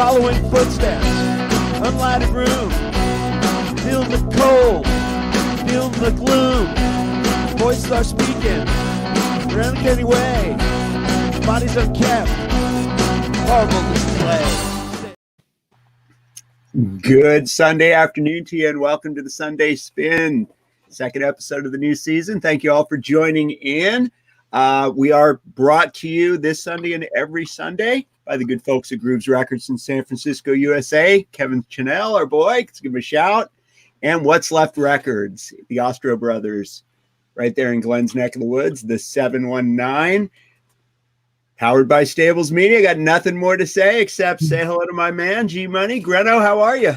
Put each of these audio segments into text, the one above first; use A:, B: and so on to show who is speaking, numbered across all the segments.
A: following footsteps, unlighted room, feel the cold, feel the gloom, voices are speaking, they're uncanny way, bodies unkept, horrible display.
B: Good Sunday afternoon to you, and welcome to the Sunday Spin, second episode of the new season. Thank you all for joining in. We are brought to you this Sunday and every Sunday by the good folks at Grooves Records in San Francisco, USA. Kevin Chanel, our boy, let's give him a shout. And What's Left Records, the Ostro brothers, right there in Glenn's neck of the woods, the 719. Powered by Stables Media. Got nothing more to say except say hello to my man, G Money. Greno, how are you?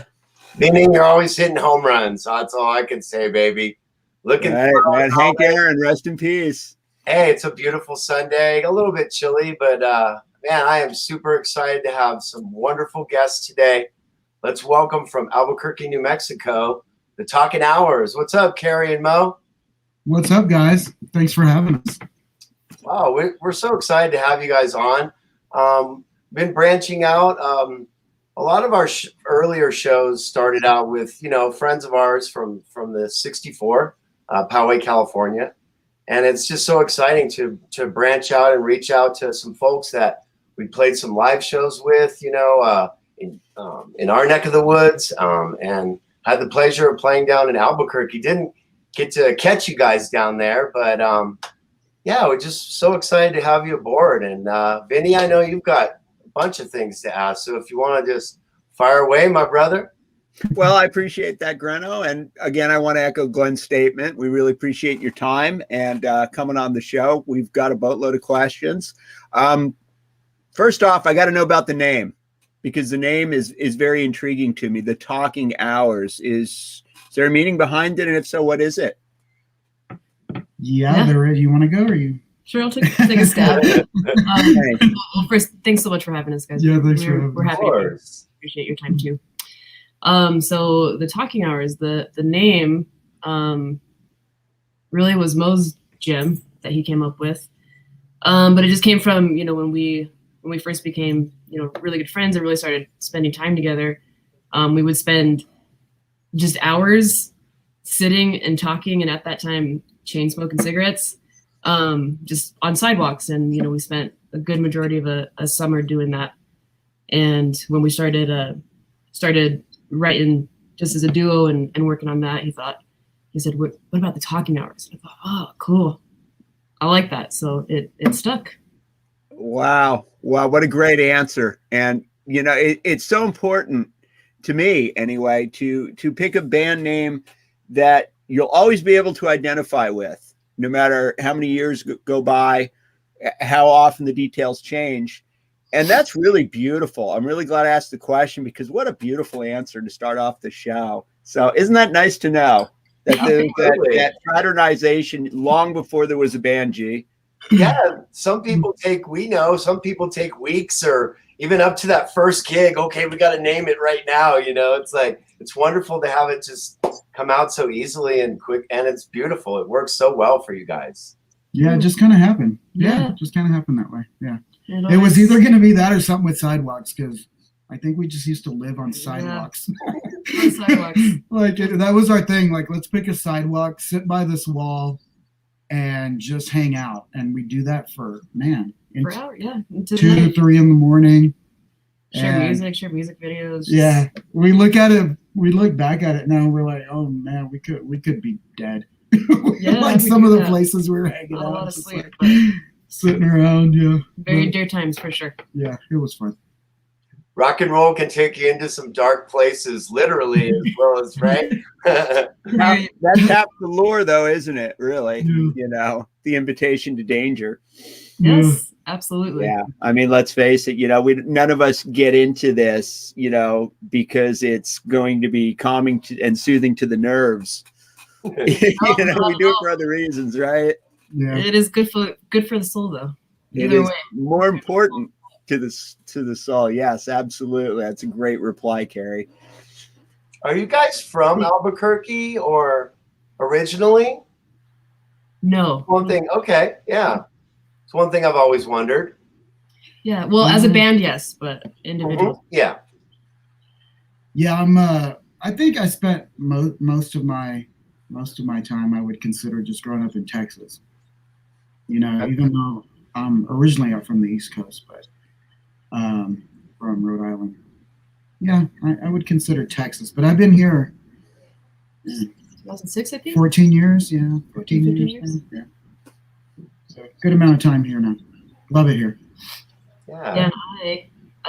C: Meaning you're always hitting home runs. That's all I can say, baby. Looking
B: right, man. Hank Aaron, rest in peace.
C: Hey, it's a beautiful Sunday. A little bit chilly, but man, I am super excited to have some wonderful guests today. Let's welcome from Albuquerque, New Mexico, the Talking Hours. What's up, Carrie and Mo?
D: What's up, guys? Thanks for having us.
C: Wow, we're so excited to have you guys on. Been branching out. A lot of our earlier shows started out with, friends of ours from the 64, Poway, California. And it's just so exciting to branch out and reach out to some folks that we played some live shows with, in our neck of the woods, and had the pleasure of playing down in Albuquerque. Didn't get to catch you guys down there, but yeah, we're just so excited to have you aboard. And Vinny, I know you've got a bunch of things to ask, so if you want to just fire away, my brother.
B: Well, I appreciate that, Greno. And again, I want to echo Glenn's statement. We really appreciate your time and coming on the show. We've got a boatload of questions. First off, I got to know about the name, because the name is very intriguing to me. The Talking Hours. Is there a meaning behind it? And if so, what is it?
D: Yeah. There is. You want to go, or you?
E: Sure, I'll take a stab. Well, first, thanks so much for having us, guys.
D: Yeah,
E: we're happy to appreciate your time too. So the Talking Hours, the name really was Mo's gem that he came up with. But it just came from, when we first became, really good friends and really started spending time together. We would spend just hours sitting and talking, and at that time, chain smoking cigarettes, just on sidewalks. And, we spent a good majority of a summer doing that. And when we started writing just as a duo and working on that, he said, what about the Talking Hours? And I thought, oh, cool. I like that. So it stuck.
B: Wow. What a great answer. And, it's so important to me anyway, to pick a band name that you'll always be able to identify with, no matter how many years go by, how often the details change. And that's really beautiful. I'm really glad I asked the question, because what a beautiful answer to start off the show. So isn't that nice to know that that fraternization long before there was a band, G?
C: Yeah, some people take weeks or even up to that first gig. Okay, we got to name it right now. It's wonderful to have it just come out so easily and quick, and it's beautiful. It works so well for you guys.
D: Yeah, it just kind of happened. Yeah, it just kind of happened that way. Yeah. It was either going to be that or something with sidewalks, because I think we just used to live on sidewalks.
E: On sidewalks.
D: That was our thing. Like, let's pick a sidewalk, sit by this wall, and just hang out. And we do that for
E: hours,
D: 2 to 3 in the morning.
E: Share music videos.
D: Yeah, we look back at it now, and we're like, oh man, we could be dead. Like some of the places we were hanging out.
E: A lot of sleep.
D: Sitting around, yeah.
E: Very dear times for sure.
D: Yeah, it was fun.
C: Rock and roll can take you into some dark places, literally, as well as, right?
B: That's half the lure, though, isn't it? Really, the invitation to danger.
E: Yes, absolutely.
B: Yeah, I mean, let's face it. None of us get into this, because it's going to be calming and soothing to the nerves. We do it for other reasons, right?
E: Yeah. It is good for the soul, though.
B: Either way, more important to the soul. Yes, absolutely. That's a great reply, Carrie.
C: Are you guys from Albuquerque or originally?
E: No.
C: One thing. Okay. Yeah. It's one thing I've always wondered.
E: Yeah. Well, as a band, yes, but individual.
C: Yeah.
D: Yeah, I think I spent most of my time I would consider just growing up in Texas. Even though I'm originally from the East Coast, but from Rhode Island. Yeah, I would consider Texas, but I've been here
E: 2006, I think.
D: 14 years. Yeah,
E: 14
D: 14
E: years.
D: Yeah. So good amount of time here now. Love it here.
E: Yeah,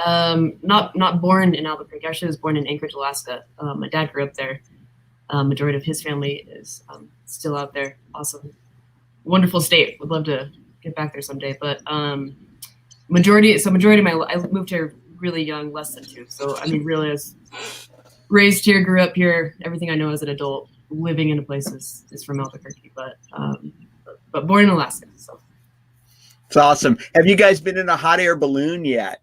E: and not born in Albuquerque. Actually, I was born in Anchorage, Alaska. My dad grew up there. Majority of his family is still out there. Awesome, wonderful state. Would love to get back there someday. But majority of I moved here really young, less than 2. So I mean, really, I was raised here, grew up here. Everything I know as an adult, living in a place is from Albuquerque, but born in Alaska. So
B: it's awesome. Have you guys been in a hot air balloon yet?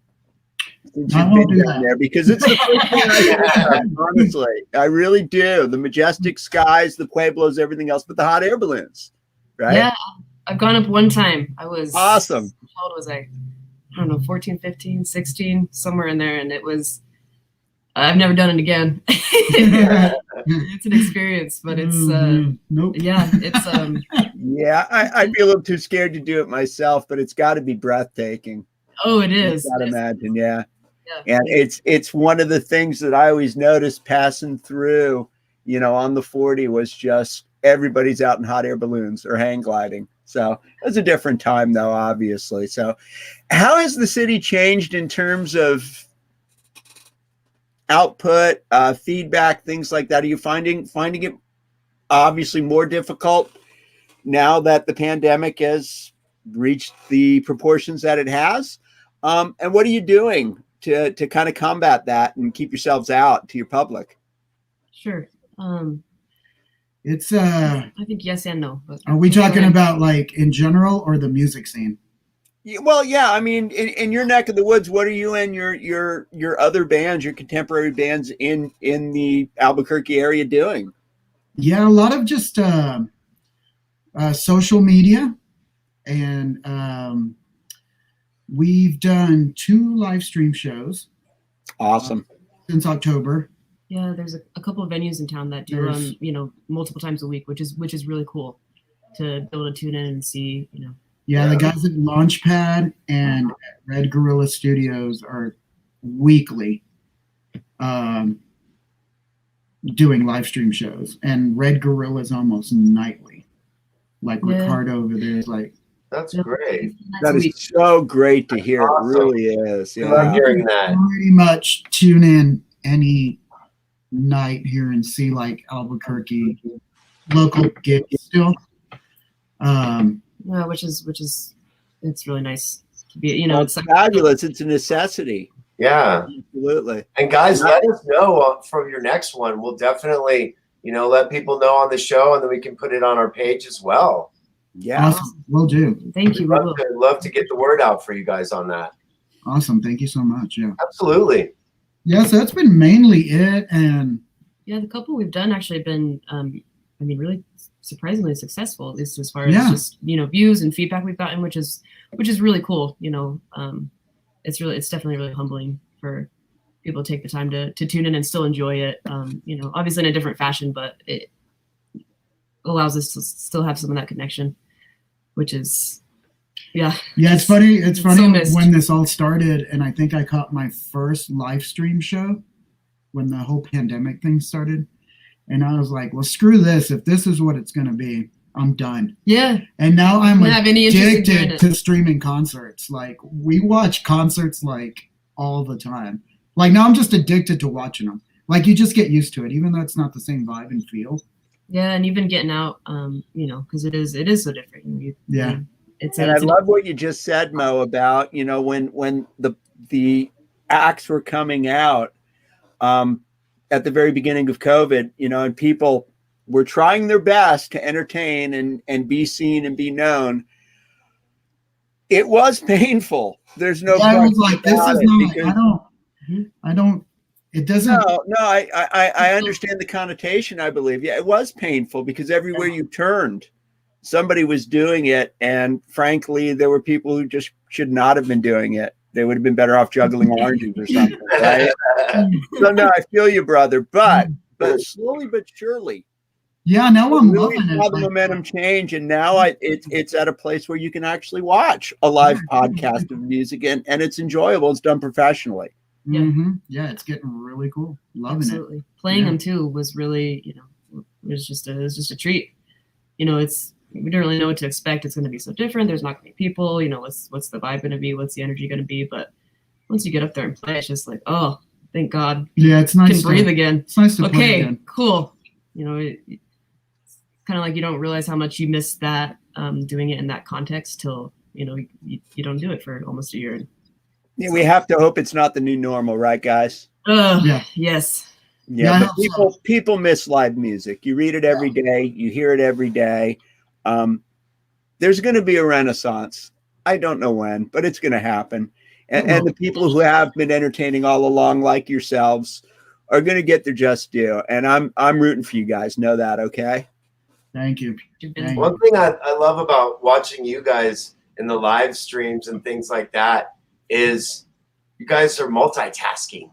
B: Since
D: I
B: you've
D: won't
B: been
D: do
B: down
D: that.
B: there, because it's the first thing I think of, honestly. I really do. The majestic skies, the pueblos, everything else, but the hot air balloons, right?
E: yeah, I've gone up one time. I was
B: Awesome.
E: How old was I? I don't know, 14, 15, 16, somewhere in there. And it was, I've never done it again. It's an experience, but it's,
D: nope.
E: yeah, it's,
B: Yeah, I'd be a little too scared to do it myself, but it's got to be breathtaking.
E: oh, it is.
B: I'd imagine, yeah.
E: Yeah.
B: And it's one of the things that I always noticed passing through, on the 40 was just everybody's out in hot air balloons or hang gliding. So it was a different time, though, obviously. So how has the city changed in terms of output, feedback, things like that? Are you finding it obviously more difficult now that the pandemic has reached the proportions that it has? And what are you doing to kind of combat that and keep yourselves out to your public?
E: Sure.
D: It's
E: I think yes and no. But
D: are we talking about like in general or the music scene?
B: Well, yeah. I mean, in your neck of the woods, what are you and your other bands, your contemporary bands in the Albuquerque area doing?
D: Yeah, a lot of just social media, and we've done 2 live stream shows.
B: Awesome.
D: Since October.
E: Yeah, there's a couple of venues in town that do multiple times a week, which is really cool to be able to tune in and see.
D: Yeah, the guys at Launchpad and Red Gorilla Studios are weekly doing live stream shows, and Red Gorilla is almost nightly. Like Ricardo over there is like.
C: That's great.
B: That is so great to hear.
C: Awesome.
B: It really is. Yeah.
C: I love hearing that.
D: Pretty much tune in any night here and see like Albuquerque local gigs still.
E: Yeah, which is it's really nice to be. It's like,
B: fabulous. It's a necessity.
C: Yeah,
B: absolutely.
C: And guys, let us know from your next one. We'll definitely let people know on the show, and then we can put it on our page as well.
B: Yeah,
D: awesome. Will do.
E: Thank you.
C: Love to get the word out for you guys on that.
D: Awesome. Thank you so much. Yeah.
C: Absolutely.
D: Yeah. So that's been mainly it, and
E: yeah, the couple we've done actually have been, really surprisingly successful. At least as far as just views and feedback we've gotten, which is really cool. It's definitely really humbling for people to take the time to tune in and still enjoy it. Obviously in a different fashion, but it allows us to still have some of that connection. Which is, yeah.
D: It's funny. It's funny
E: so
D: when this all started, and I think I caught my first live stream show when the whole pandemic thing started, and I was like, "Well, screw this. If this is what it's going to be, I'm done."
E: Yeah.
D: And now I'm
E: addicted
D: to streaming concerts. Like we watch concerts like all the time. Like now I'm just addicted to watching them. Like you just get used to it, even though it's not the same vibe and feel.
E: Yeah, and even getting out, because it is so different.
B: I love what you just said, Mo, about when the acts were coming out at the very beginning of COVID, and people were trying their best to entertain and be seen and be known. It was painful. There's no question.
D: I was like, this is not. I don't. It doesn't.
B: No. I understand the connotation. I believe. Yeah, it was painful because everywhere you turned, somebody was doing it, and frankly, there were people who just should not have been doing it. They would have been better off juggling oranges or something. right? So no, I feel you, brother. But slowly but surely,
D: Yeah, now I'm
B: really
D: loving
B: saw
D: it.
B: the
D: Like,
B: momentum change, and now it's at a place where you can actually watch a live podcast of music, and it's enjoyable. It's done professionally.
D: Yeah, it's getting really cool. Loving
E: Absolutely.
D: it.
E: Playing
D: Yeah.
E: them too was really, it was just a treat. We don't really know what to expect. It's going to be so different. There's not going to be people. What's the vibe going to be? What's the energy going to be? But once you get up there and play, it's just like, oh, thank God.
D: Yeah, it's nice
E: Can breathe again.
D: It's nice to play
E: Okay,
D: again.
E: cool. It's kind of like you don't realize how much you miss that doing it in that context till you don't do it for almost a year.
B: Yeah, we have to hope it's not the new normal, right, guys?
D: Yeah.
E: Yes.
B: Yeah,
D: Yeah,
B: but people miss live music. You read it every day. You hear it every day. There's going to be a renaissance. I don't know when, but it's going to happen. And the people who have been entertaining all along, like yourselves, are going to get their just due. And I'm rooting for you guys. Know that, okay?
D: Thank you. Thank
C: One
D: you.
C: thing I love about watching you guys in the live streams and things like that is you guys are multitasking.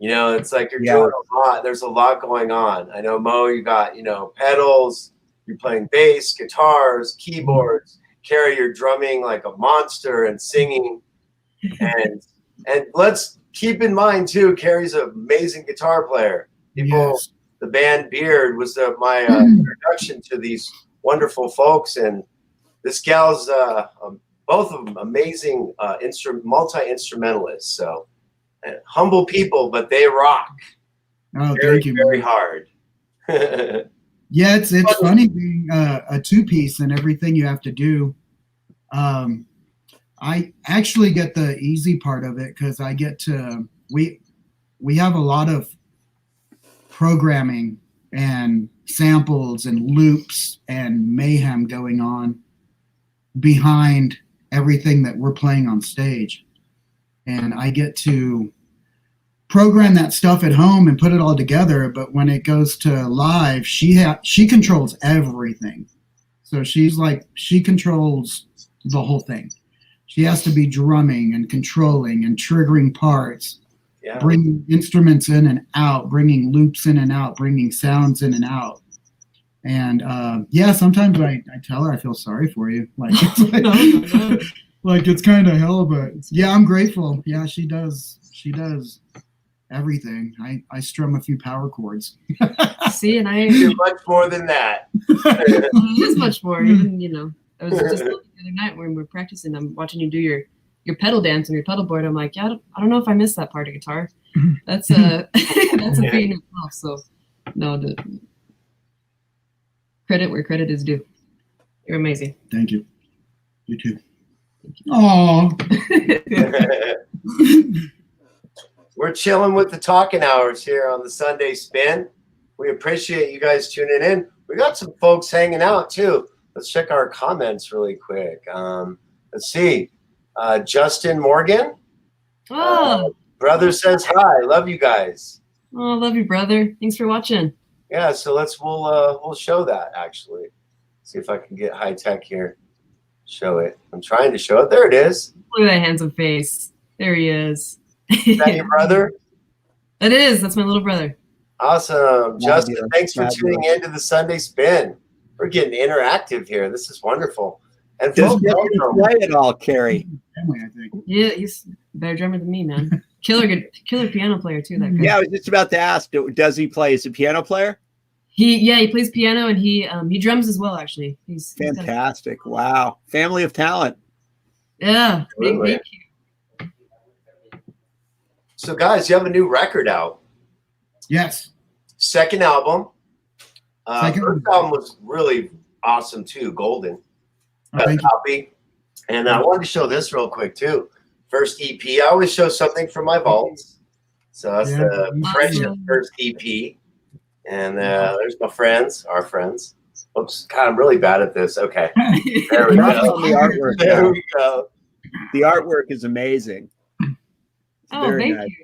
C: It's like you're doing a lot. There's a lot going on. I know, Mo, you got, pedals, you're playing bass, guitars, keyboards. Carrie, you're drumming like a monster and singing. And let's keep in mind, too, Carrie's an amazing guitar player. The band Beard was my introduction to these wonderful folks. And this gal's both of them amazing multi-instrumentalists. So humble people, but they rock.
D: Oh,
C: very,
D: thank you.
C: very hard.
D: Yeah, it's funny being a two-piece and everything you have to do. I actually get the easy part of it because I get to we have a lot of programming and samples and loops and mayhem going on behind everything that we're playing on stage. And I get to program that stuff at home and put it all together. But when it goes to live, she controls everything. So she controls the whole thing. She has to be drumming and controlling and triggering parts, bringing instruments in and out, bringing loops in and out, bringing sounds in and out. And sometimes I tell her I feel sorry for you. Like it's kind of hell, but yeah, I'm grateful. Yeah, she does everything. I strum a few power chords.
E: See, and I
C: do much more than that.
E: It is much more. Even I was just the other night when we were practicing. I'm watching you do your pedal dance on your pedal board. I'm like, I don't know if I missed that part of guitar. That's a that's a feat in itself. So no, credit where credit is due. You're amazing.
D: Thank you. You too. Oh.
C: We're chilling with the talking hours here on the Sunday Spin. We appreciate you guys tuning in. We got some folks hanging out too. Let's check our comments really quick. Let's see. Justin Morgan. Brother says hi. Love you guys.
E: Oh, love you, brother. Thanks for watching.
C: Yeah, so we'll show that actually. See if I can get high tech here. Show it. I'm trying to show it. There it is.
E: Look at that handsome face. There he is.
C: Is that your brother?
E: It is. That's my little brother.
C: Awesome. Justin, thanks for tuning in to the Sunday Spin. We're getting interactive here. This is wonderful. And
B: Does he play it all, Carrie?
D: Family, I think.
E: Yeah, he's a better drummer than me, man. Killer piano player too. That guy.
B: Yeah, I was just about to ask. Does he play? Is he a piano player?
E: He plays piano and he drums as well. Actually, he's
B: fantastic. Wow, family of talent.
E: Yeah, thank you.
C: So, guys, you have a new record out.
D: Yes.
C: Second album. First album was really awesome too. Golden. Copy. And I wanted to show this real quick too. First EP. I always show something from my vaults. So that's the Friendship first EP. And there's my friends, our friends. Oops, God, I'm really bad at this. Okay. There we go.
B: The artwork.
C: There we go.
B: The artwork is amazing.
E: Thank you.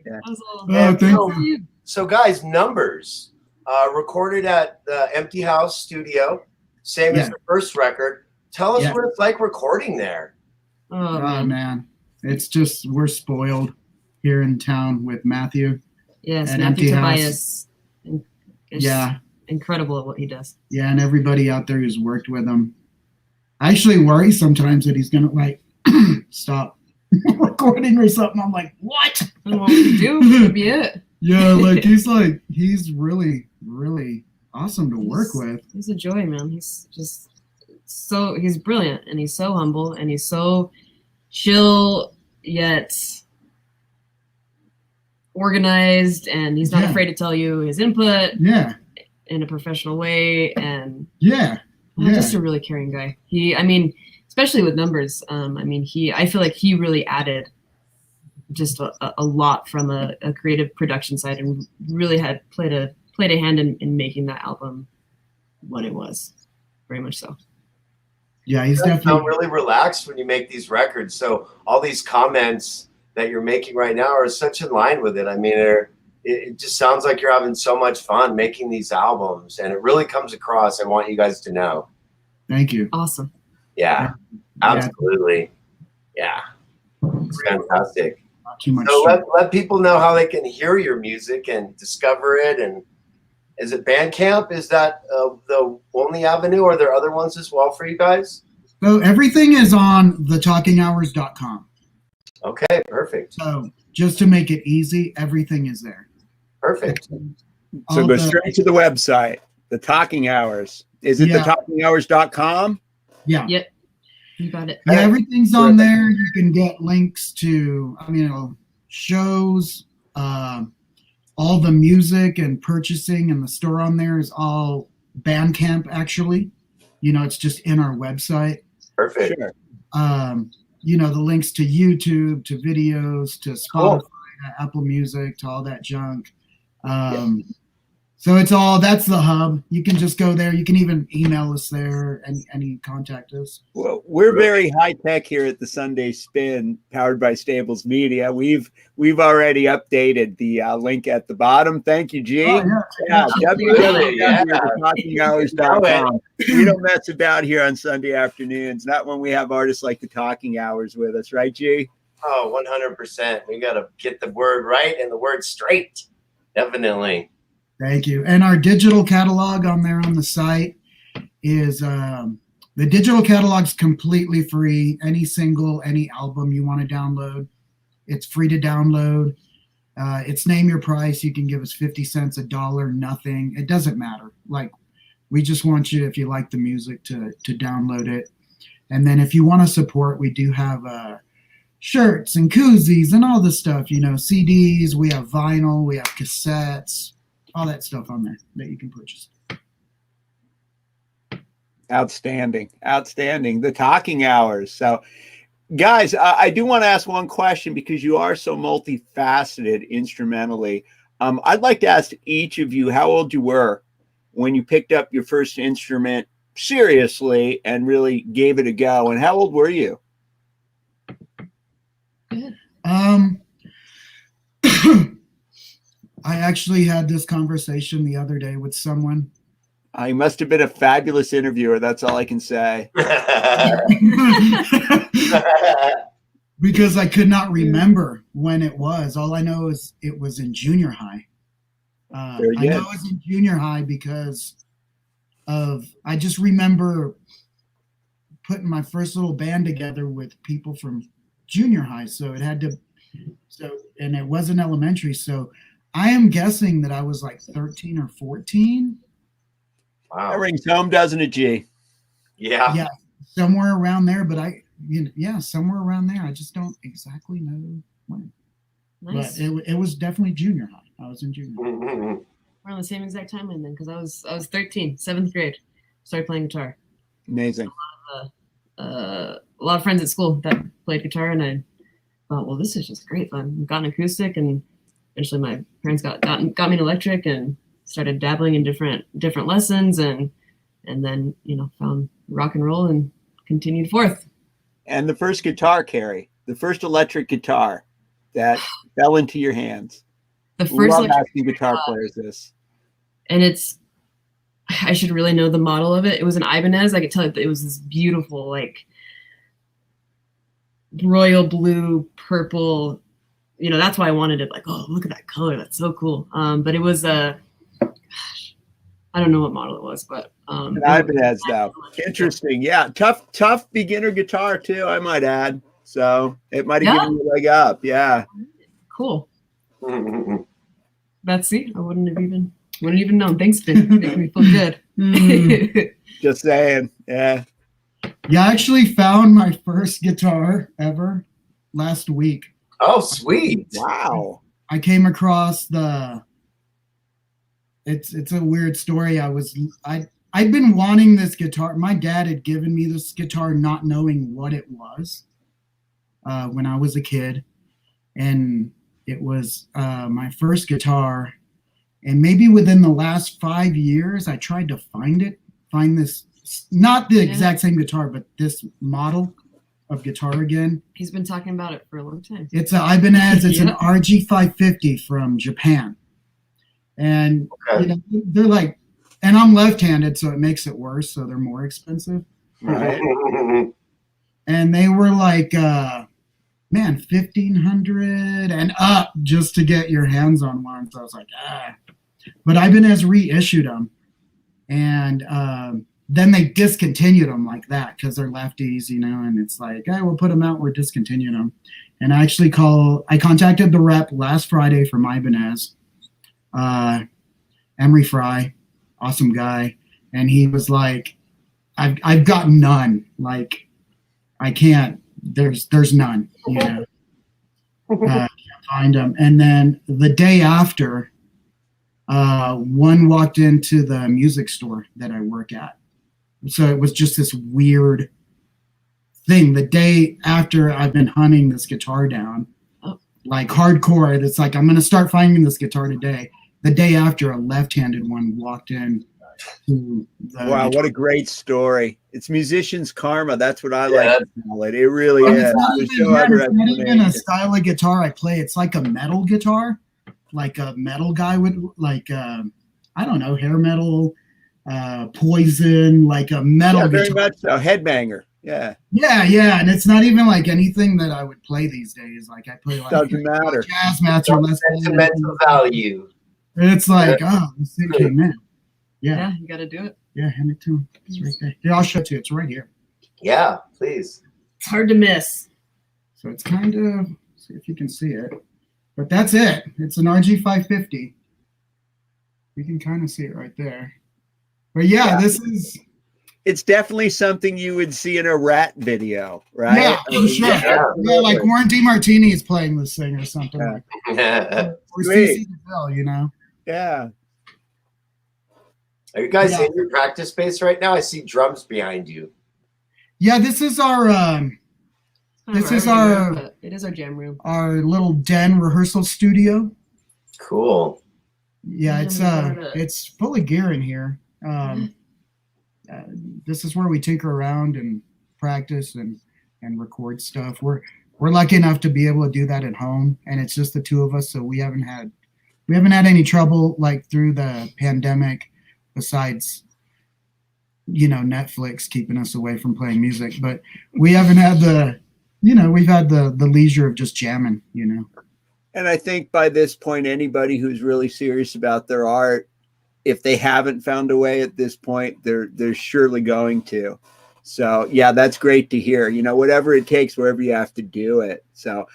B: Yeah.
E: Thank you.
C: So, guys, Numbers, recorded at the Empty House Studio, same as the first record. Tell us what it's like recording there.
E: Oh,
D: man. It's just, we're spoiled. here in town with Matthew.
E: Yes,
D: At
E: Matthew
D: Empty
E: Tobias. It's
D: Yeah.
E: incredible at what he does.
D: Yeah, and everybody out there who's worked with him. I actually worry sometimes that he's gonna like stop recording or something. I'm like, what?
E: And what would he do? That'd be it.
D: Yeah, he's really, really awesome to work with.
E: He's a joy, man. He's just he's brilliant, and he's so humble, and he's so chill yet organized, and he's not
D: Yeah.
E: afraid to tell you his input
D: Yeah,
E: in a professional way, and
D: yeah,
E: just a really caring guy. Especially with numbers, I feel like he really added just a lot from a creative production side, and really had played a hand in making that album what it was, very much so.
D: Yeah, he's
C: You
D: definitely
C: sound really relaxed when you make these records. So all these comments that you're making right now are such in line with it. I mean, it just sounds like you're having so much fun making these albums, and it really comes across. I want you guys to know.
D: Thank you.
E: Awesome.
C: Yeah, absolutely. Yeah, it's fantastic.
D: Not too much.
C: So let people know how they can hear your music and discover it. And is it Bandcamp? Is that the only avenue? Or are there other ones as well for you guys?
D: So everything is on thetalkinghhours.com.
C: Okay, perfect.
D: So just to make it easy, everything is there.
C: Perfect.
B: So
D: All
B: go
D: the-
B: straight to the website, The Talking Hours. Is it
D: Yeah.
B: thetalkinghours.com?
D: Yeah.
E: Yep. You got it.
D: Yeah, everything's on there. You can get links to, shows, all the music and purchasing, and the store on there is all Bandcamp, actually. It's just in our website.
C: Perfect.
B: Sure.
D: The links to YouTube, to videos, to Spotify,
C: Cool.
D: to Apple Music, to all that junk. So that's the hub. You can just go there. You can even email us there and contact us.
B: Well, we're very high tech here at the Sunday Spin, powered by Stables Media. We've already updated the link at the bottom. Thank you, G.
D: Oh,
B: Yeah,
C: Yeah.
B: www.talkinghours.com. We don't mess about here on Sunday afternoons, not when we have artists like the Talking Hours with us, right, G?
C: Oh, 100%. We got to get the word right and the word straight. Definitely.
D: Thank you. And our digital catalog on there on the site is the digital catalog's completely free. Any single, any album you want to download, it's free to download. It's name your price. You can give us 50 cents, $1, nothing. It doesn't matter. We just want you, if you like the music, to download it. And then if you want to support, we do have shirts and koozies and all this stuff, CDs, we have vinyl, we have cassettes, all that stuff on there that you can purchase.
B: Outstanding. The Talking Hours. So, guys, I do want to ask one question, because you are so multifaceted instrumentally. I'd like to ask each of you how old you were when you picked up your first instrument seriously and really gave it a go. And how old were you?
D: I actually had this conversation the other day with someone.
B: You must have been a fabulous interviewer. That's all I can say.
D: Because I could not remember when it was. All I know is it was in junior high. I know it was in junior high because I just remember putting my first little band together with people from junior high. And it wasn't elementary. So I am guessing that I was like 13 or 14.
C: Wow.
B: That rings home, doesn't it, G?
C: Yeah.
D: Somewhere around there. But somewhere around there. I just don't exactly know when.
E: Nice.
D: But it was definitely junior high. I was in junior high.
C: Mhm.
E: We're on the same exact timeline then, because I was 13, 7th grade, started playing guitar.
B: Amazing.
E: A lot of friends at school that played guitar, and I thought, well, this is just great fun. Got an acoustic, and eventually my parents got me an electric, and started dabbling in different lessons, and then found rock and roll and continued forth.
B: And the first guitar, Carrie, the first electric guitar that fell into your hands.
E: The first
B: Love
E: electric
B: asking guitar players this.
E: And I should really know the model of it. It was an Ibanez. I could tell it was this beautiful, like royal blue, purple, that's why I wanted it. Like, oh, look at that color, that's so cool. But it was gosh, I don't know what model it was, but
B: Ibanez though. Interesting. Yeah, tough beginner guitar too, I might add. So it might have given you a leg up. Yeah.
E: Cool. Betsy, I wouldn't even known. Thanks, Finn. Making me feel good.
B: Just saying. Yeah.
D: Yeah, I actually found my first guitar ever last week.
C: Oh, sweet.
B: Wow.
D: I came across it's a weird story. I'd been wanting this guitar. My dad had given me this guitar not knowing what it was when I was a kid. And it was my first guitar. And maybe within the last 5 years, I tried to find this, not the exact same guitar, but this model of guitar again.
E: He's been talking about it for a long time.
D: It's an Ibanez. It's an RG 550 from Japan. And they're like, and I'm left-handed, so it makes it worse. So they're more expensive.
B: Right.
D: And they were like, man, $1,500 and up just to get your hands on one. So I was like, But Ibanez reissued them. And then they discontinued them like that because they're lefties, and it's like, hey, we'll put them out, we're discontinuing them. And I contacted the rep last Friday from Ibanez, Emery Fry, awesome guy. And he was like, I've got none. Like, I can't, there's none, can't find them. And then the day after, one walked into the music store that I work at. So it was just this weird thing. The day after I've been hunting this guitar down, like hardcore, it's like, I'm going to start finding this guitar today. The day after, a left-handed one walked in.
B: Wow, what a great story. It's musician's karma. That's what I like to call it. It really is.
D: It's not even a style of guitar I play. It's like a metal guitar. Like a metal guy would, like, I don't know, hair metal, Poison, like a metal guitar.
B: Very much so. Headbanger. Yeah.
D: Yeah. And it's not even like anything that I would play these days. Like, I play like
B: doesn't matter.
D: Jazz mats or less
C: Sentimental value.
D: And it's like, this thing came in.
E: Yeah, you got to do it.
D: Yeah, hand it to him. It's right there. Here, I'll show it to you. It's right here.
C: Yeah, please.
E: It's hard to miss.
D: So it's kind of, see if you can see it. But that's it. It's an RG 550. You can kind of see it right there. But yeah, this is...
B: It's definitely something you would see in a Rat video, right?
D: Yeah, for sure. Yeah, like Warren DeMartini is playing this thing or something like that. Or CC DeVille,
B: Yeah.
C: Are you guys in your practice space right now? I see drums behind you.
D: Yeah, this is our... it is our
E: jam room.
D: Our little den rehearsal studio.
C: Cool.
D: Yeah, it's full of gear in here. This is where we tinker around and practice and record stuff. We're lucky enough to be able to do that at home, and it's just the two of us, so we haven't had any trouble like through the pandemic, besides Netflix keeping us away from playing music. But we haven't had we've had the leisure of just jamming,
B: And I think by this point, anybody who's really serious about their art, if they haven't found a way at this point, they're surely going to. So yeah, that's great to hear. Whatever it takes, wherever you have to do it. So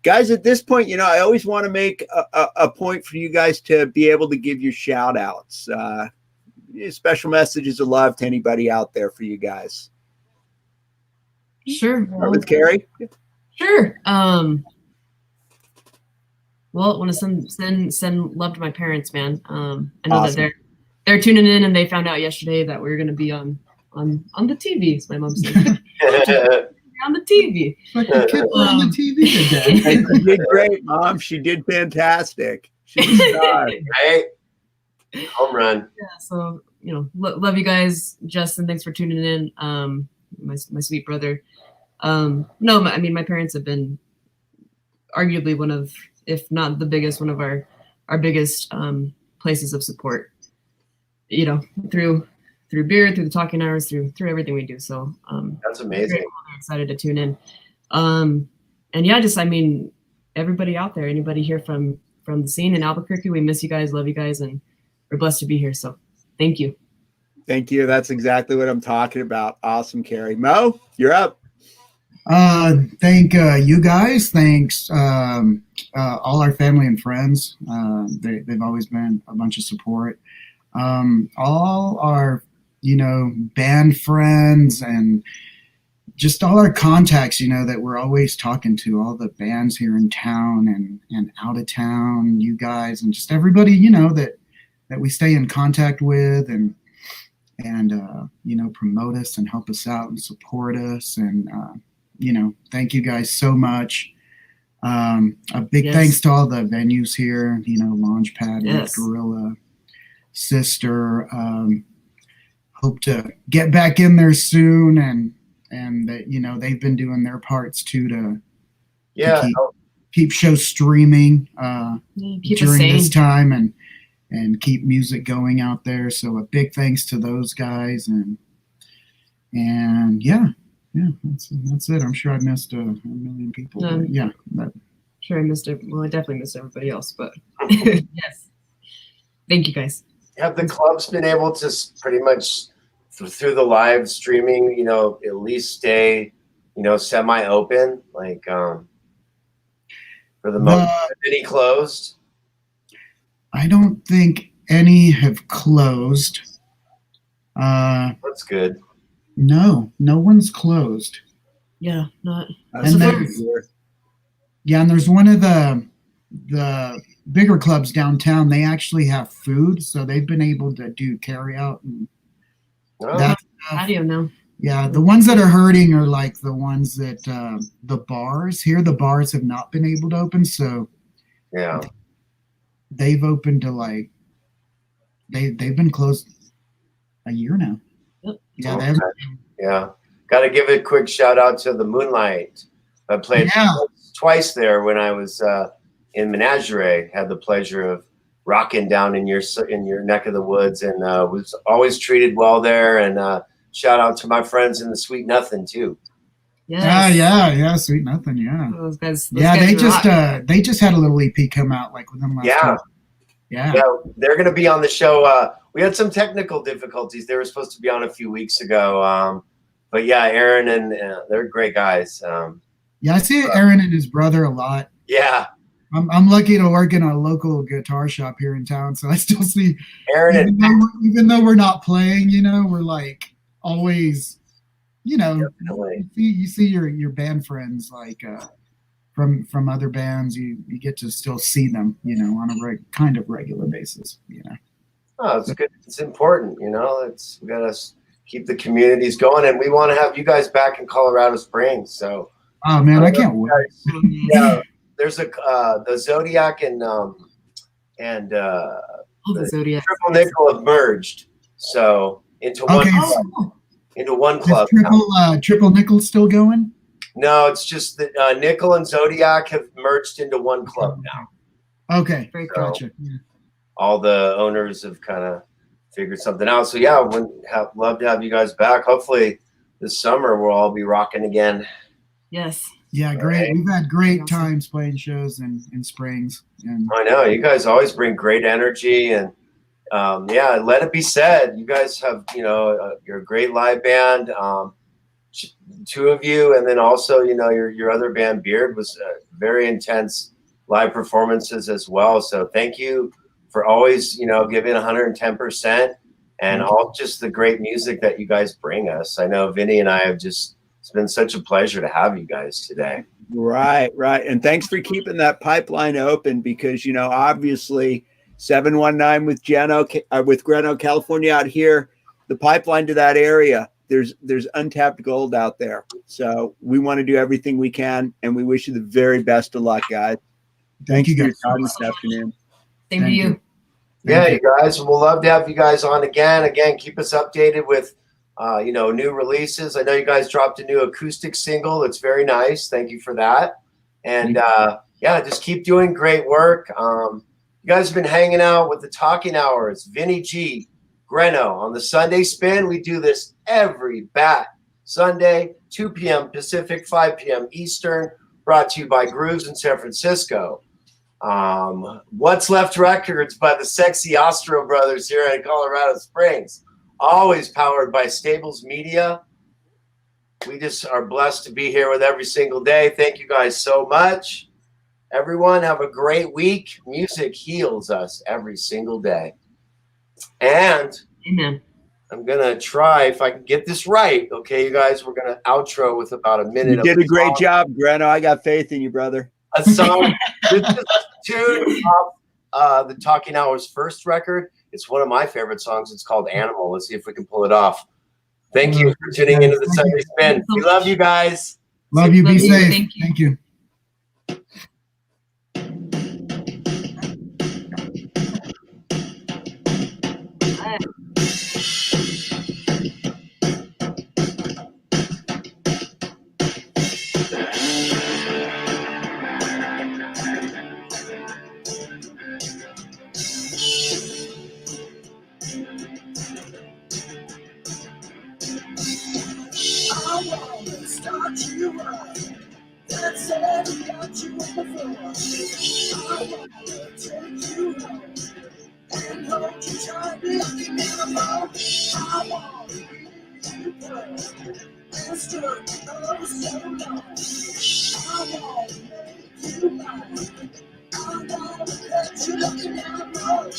B: guys, at this point, I always want to make a point for you guys to be able to give your shout outs. Special messages of love to anybody out there for you guys.
E: Sure.
B: Start with Carrie.
E: Sure. Well, I want to send love to my parents, man. I know that they're tuning in, and they found out yesterday that we were going to be on the TV. As my mom said, on the TV.
D: Like the kid on the TV again.
B: She did great, Mom. She did fantastic. She's a star.
C: Right. Home run.
E: Yeah. So love you guys, Justin. Thanks for tuning in. My sweet brother. My parents have been arguably one of, if not the biggest, one of our biggest places of support, through beer, through the talking hours, through everything we do. So
C: that's amazing.
E: I'm excited to tune in. And yeah, everybody out there, anybody here from the scene in Albuquerque. We miss you guys, love you guys, and we're blessed to be here. So thank you.
B: Thank you. That's exactly what I'm talking about. Awesome, Carrie. Mo, you're up.
D: Thank you guys. Thanks all our family and friends. They've always been a bunch of support. All our, band friends and just all our contacts, that we're always talking to, all the bands here in town and out of town, you guys, and just everybody, that we stay in contact with and promote us and help us out and support us. And, thank you guys so much. A big thanks to all the venues here, Launchpad, Gorilla, Sister. Hope to get back in there soon, and that they've been doing their parts too to keep shows streaming during this time and keep music going out there. So a big thanks to those guys, and that's it. I'm sure I missed a million people.
E: Sure, I missed it. Well, I definitely missed everybody else, but yes, thank you guys.
C: Have the clubs been able to pretty much through the live streaming, at least stay, semi-open, like for the moment? Have any closed?
D: I don't think any have closed.
C: That's good.
D: No one's closed.
E: Yeah, not.
D: And there's one of the bigger clubs downtown. They actually have food, so they've been able to do carry out and
E: patio now.
D: Yeah, the ones that are hurting are like the ones that the bars have not been able to open. So
C: yeah,
D: they've opened to they've been closed a year now.
E: Yep.
C: Yeah. Got to give a quick shout out to the Moonlight. I played twice there when I was in Menagerie. Had the pleasure of rocking down in your neck of the woods, and was always treated well there. And shout out to my friends in the Sweet Nothing too.
E: Yes.
D: Yeah, Sweet Nothing. Yeah,
E: those guys
D: they just had a little EP come out within the last Yeah,
C: they're going to be on the show. We had some technical difficulties. They were supposed to be on a few weeks ago. But yeah, Aaron and they're great guys.
D: I see Aaron and his brother a lot.
C: Yeah.
D: I'm lucky to work in a local guitar shop here in town, so I still see
C: Aaron.
D: Even though we're not playing, we're always, you see your band friends from other bands. You get to still see them, on a kind of regular basis.
C: Oh, it's good. It's important. We got to keep the communities going, and we want to have you guys back in Colorado Springs. So.
D: Oh man, I can't wait.
C: Yeah. There's the Zodiac and
E: the Zodiac
C: Triple Nickel have merged, so into one club.
D: Is Triple Nickel still going?
C: No, it's just that Nickel and Zodiac have merged into one club now.
D: Okay, gotcha. Yeah.
C: All the owners have kind of figured something out. So yeah, love to have you guys back. Hopefully this summer we'll all be rocking again.
E: Yes.
D: Yeah, great. Right. We've had great times playing shows in Springs. And
C: I know you guys always bring great energy, and let it be said, you guys have you're a great live band. Two of you, and then also your other band Beard was very intense live performances as well. So thank you for always giving 110% and all just the great music that you guys bring us. I know Vinny and I have just. It's been such a pleasure to have you guys today.
B: Right. And thanks for keeping that pipeline open because, obviously 719 with Greno, California out here, the pipeline to that area, there's untapped gold out there. So we want to do everything we can, and we wish you the very best of luck, guys.
D: Thank you guys
B: for your time this afternoon.
E: Same to you.
C: Yeah, you guys, we'll love to have you guys on again. Again, keep us updated with new releases. I know you guys dropped a new acoustic single. It's very nice. Thank you for that. And just keep doing great work. You guys have been hanging out with the Talking Hours, Vinny G, Greno on the Sunday Spin. We do this every Sunday, 2 p.m. Pacific, 5 p.m. Eastern, brought to you by Grooves in San Francisco. What's Left Records by the sexy Ostro brothers here in Colorado Springs. Always powered by Stables Media. We just are blessed to be here with every single day. Thank you guys so much. Everyone, have a great week. Music heals us every single day. And
E: Amen.
C: I'm going to try if I can get this right. Okay, you guys, we're going to outro with about a minute.
B: You did a great job, Greno. I got faith in you, brother.
C: A song. This is a tune off the Talking Hours first record. It's one of my favorite songs. It's called Animal. Let's see if we can pull it off. Thank you for tuning into the Sunday Spin. We love you guys.
D: Love you. Be safe. Thank you.
F: That's it, got you before. I want to take you home and hold you tight, looking in the phone. I want to be you close and stood oh so long. I want to make you mine. I want to let you looking in the phone.